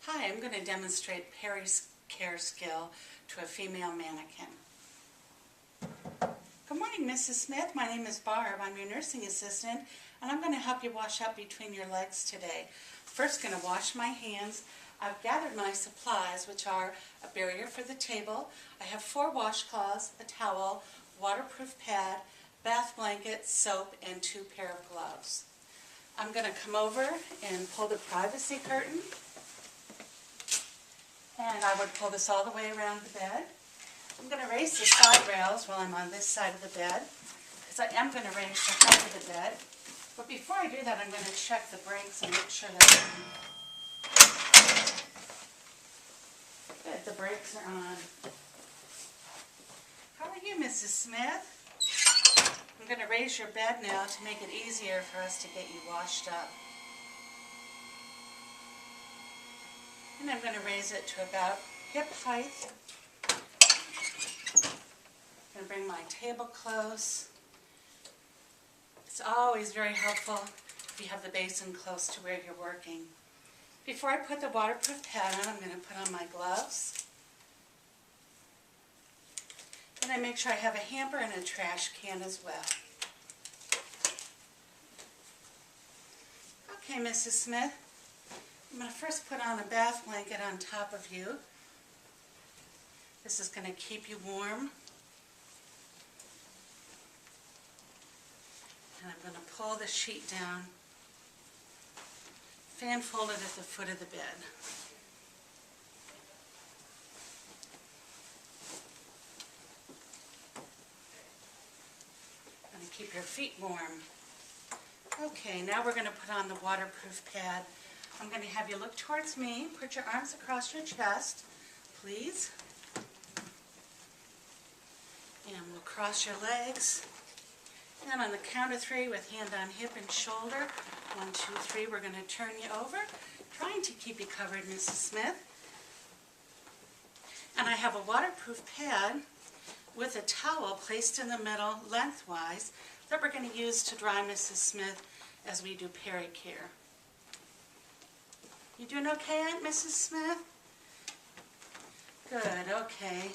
Hi, I'm going to demonstrate Perry's Care skill to a female mannequin. Good morning, Mrs. Smith. My name is Barb. I'm your nursing assistant, and I'm going to help you wash up between your legs today. First, going to wash my hands. I've gathered my supplies, which are a barrier for the table. I have 4 washcloths, a towel, waterproof pad, bath blanket, soap, and 2 pair of gloves. I'm going to come over and pull the privacy curtain. And I would pull this all the way around the bed. I'm going to raise the side rails while I'm on this side of the bed, because I am going to raise the height of the bed. But before I do that, I'm going to check the brakes and make sure that good, the brakes are on. How are you, Mrs. Smith? I'm going to raise your bed now to make it easier for us to get you washed up. And I'm going to raise it to about hip height. I'm going to bring my table close. It's always very helpful if you have the basin close to where you're working. Before I put the waterproof pad on, I'm going to put on my gloves. Then I make sure I have a hamper and a trash can as well. Okay, Mrs. Smith. I'm going to first put on a bath blanket on top of you. This is going to keep you warm. And I'm going to pull the sheet down, fan fold it at the foot of the bed. Going to keep your feet warm. Okay, now we're going to put on the waterproof pad. I'm going to have you look towards me. Put your arms across your chest, please. And we'll cross your legs. And on the count of 3 with hand on hip and shoulder, 1, 2, 3, we're going to turn you over, trying to keep you covered, Mrs. Smith. And I have a waterproof pad with a towel placed in the middle lengthwise that we're going to use to dry Mrs. Smith as we do Perry Care. You doing okay, Aunt Mrs. Smith? Good, okay.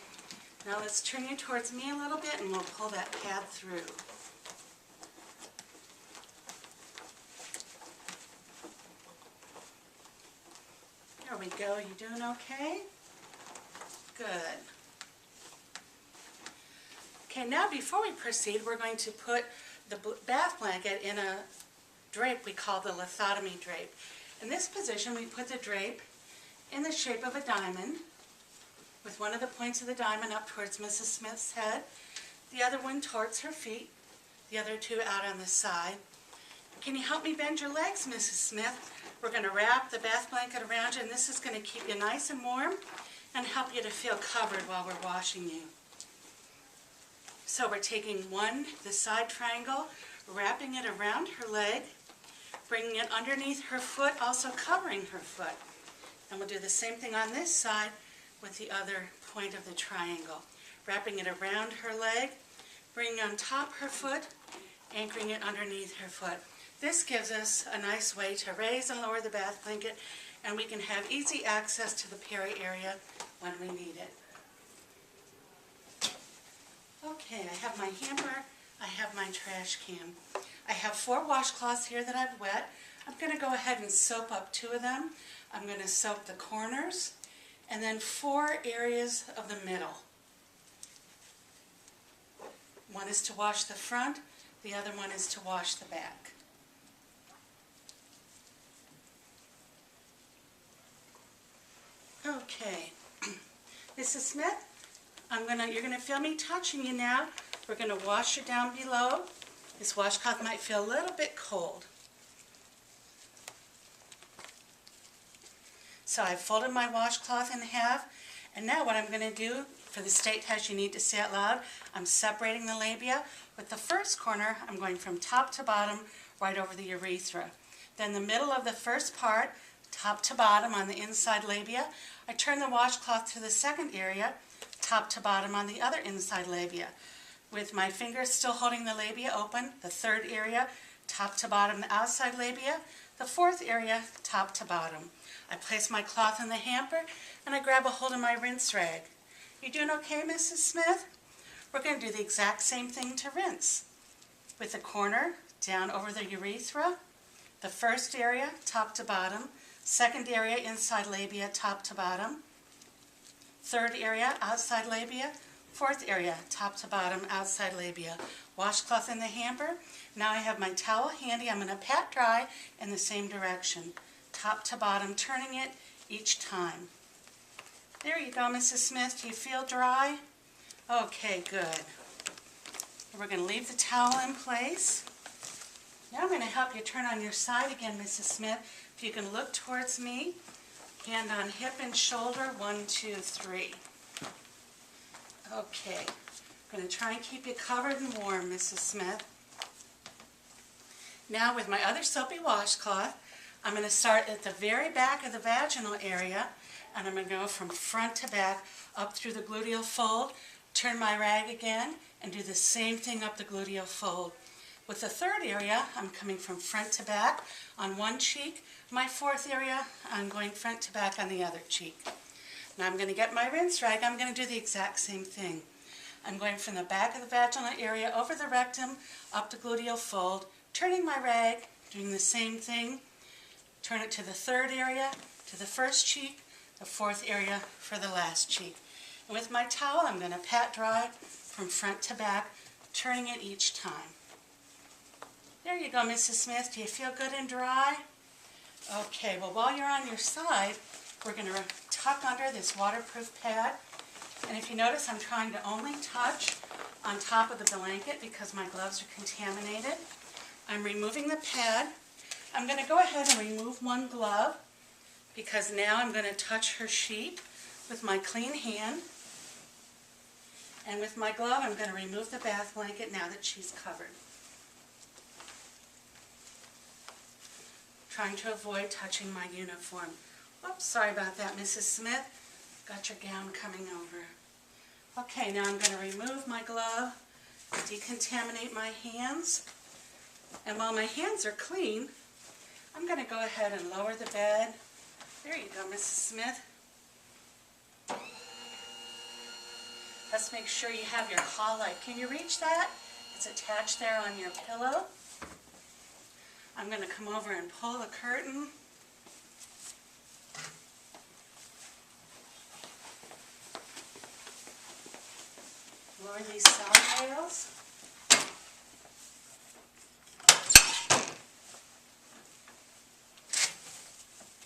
Now let's turn you towards me a little bit and we'll pull that pad through. There we go. You doing okay? Good. Okay, now before we proceed, we're going to put the bath blanket in a drape we call the lithotomy drape. In this position, we put the drape in the shape of a diamond, with one of the points of the diamond up towards Mrs. Smith's head, the other one towards her feet, the other 2 out on the side. Can you help me bend your legs, Mrs. Smith? We're going to wrap the bath blanket around you, and this is going to keep you nice and warm and help you to feel covered while we're washing you. So we're taking the side triangle, wrapping it around her leg, bringing it underneath her foot, also covering her foot. And we'll do the same thing on this side with the other point of the triangle. Wrapping it around her leg, bringing on top her foot, anchoring it underneath her foot. This gives us a nice way to raise and lower the bath blanket, and we can have easy access to the Perry area when we need it. Okay, I have my hamper, I have my trash can. I have 4 washcloths here that I've wet. I'm going to go ahead and soap up 2 of them. I'm going to soap the corners and then 4 areas of the middle. One is to wash the front, the other one is to wash the back. Okay, Mrs. Smith, you're going to feel me touching you now. We're going to wash it down below. This washcloth might feel a little bit cold. So I've folded my washcloth in half, and now what I'm going to do, for the state test you need to say it loud, I'm separating the labia. With the first corner, I'm going from top to bottom, right over the urethra. Then the middle of the first part, top to bottom on the inside labia, I turn the washcloth to the second area, top to bottom on the other inside labia. With my fingers still holding the labia open, the third area, top to bottom, the outside labia, the fourth area, top to bottom. I place my cloth in the hamper and I grab a hold of my rinse rag. You doing okay, Mrs. Smith? We're going to do the exact same thing to rinse. With the corner down over the urethra, the first area, top to bottom, second area, inside labia, top to bottom, third area, outside labia, fourth area, top to bottom, outside labia. Washcloth in the hamper. Now I have my towel handy. I'm going to pat dry in the same direction, top to bottom, turning it each time. There you go, Mrs. Smith. Do you feel dry? Okay, good. We're going to leave the towel in place. Now I'm going to help you turn on your side again, Mrs. Smith. If you can look towards me, hand on hip and shoulder, 1, 2, 3. Okay, I'm going to try and keep you covered and warm, Mrs. Smith. Now with my other soapy washcloth, I'm going to start at the very back of the vaginal area, and I'm going to go from front to back up through the gluteal fold, turn my rag again, and do the same thing up the gluteal fold. With the third area, I'm coming from front to back on one cheek. My fourth area, I'm going front to back on the other cheek. Now I'm going to get my rinse rag. I'm going to do the exact same thing. I'm going from the back of the vaginal area over the rectum, up the gluteal fold, turning my rag, doing the same thing. Turn it to the third area, to the first cheek, the fourth area for the last cheek. And with my towel, I'm going to pat dry from front to back, turning it each time. There you go, Mrs. Smith. Do you feel good and dry? Okay, well, while you're on your side, we're going to tuck under this waterproof pad. And if you notice, I'm trying to only touch on top of the blanket because my gloves are contaminated. I'm removing the pad. I'm going to go ahead and remove one glove because now I'm going to touch her sheet with my clean hand. And with my glove, I'm going to remove the bath blanket now that she's covered. Trying to avoid touching my uniform. Oops, sorry about that, Mrs. Smith. Got your gown coming over. Okay, now I'm going to remove my glove, decontaminate my hands. And while my hands are clean, I'm going to go ahead and lower the bed. There you go, Mrs. Smith. Let's make sure you have your call light. Can you reach that? It's attached there on your pillow. I'm going to come over and pull the curtain. Lower these side rails.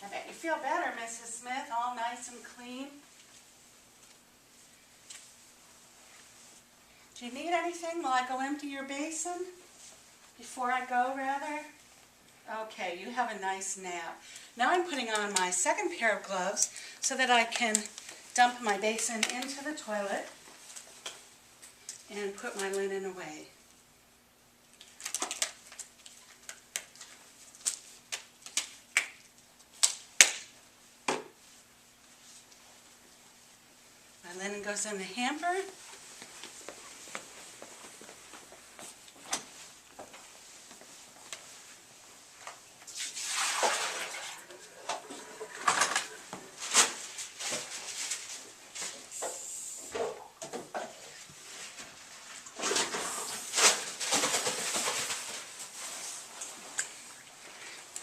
I bet you feel better, Mrs. Smith, all nice and clean. Do you need anything while I go empty your basin? Before I go, rather? Okay, you have a nice nap. Now I'm putting on my second pair of gloves so that I can dump my basin into the toilet and put my linen away. My linen goes in the hamper.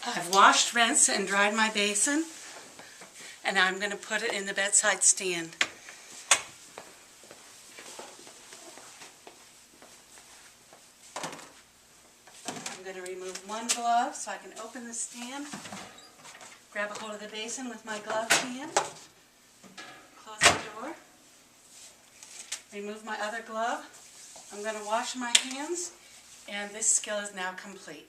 I've washed, rinsed, and dried my basin, and now I'm going to put it in the bedside stand. I'm going to remove one glove so I can open the stand, grab a hold of the basin with my gloved hand, close the door, remove my other glove. I'm going to wash my hands, and this skill is now complete.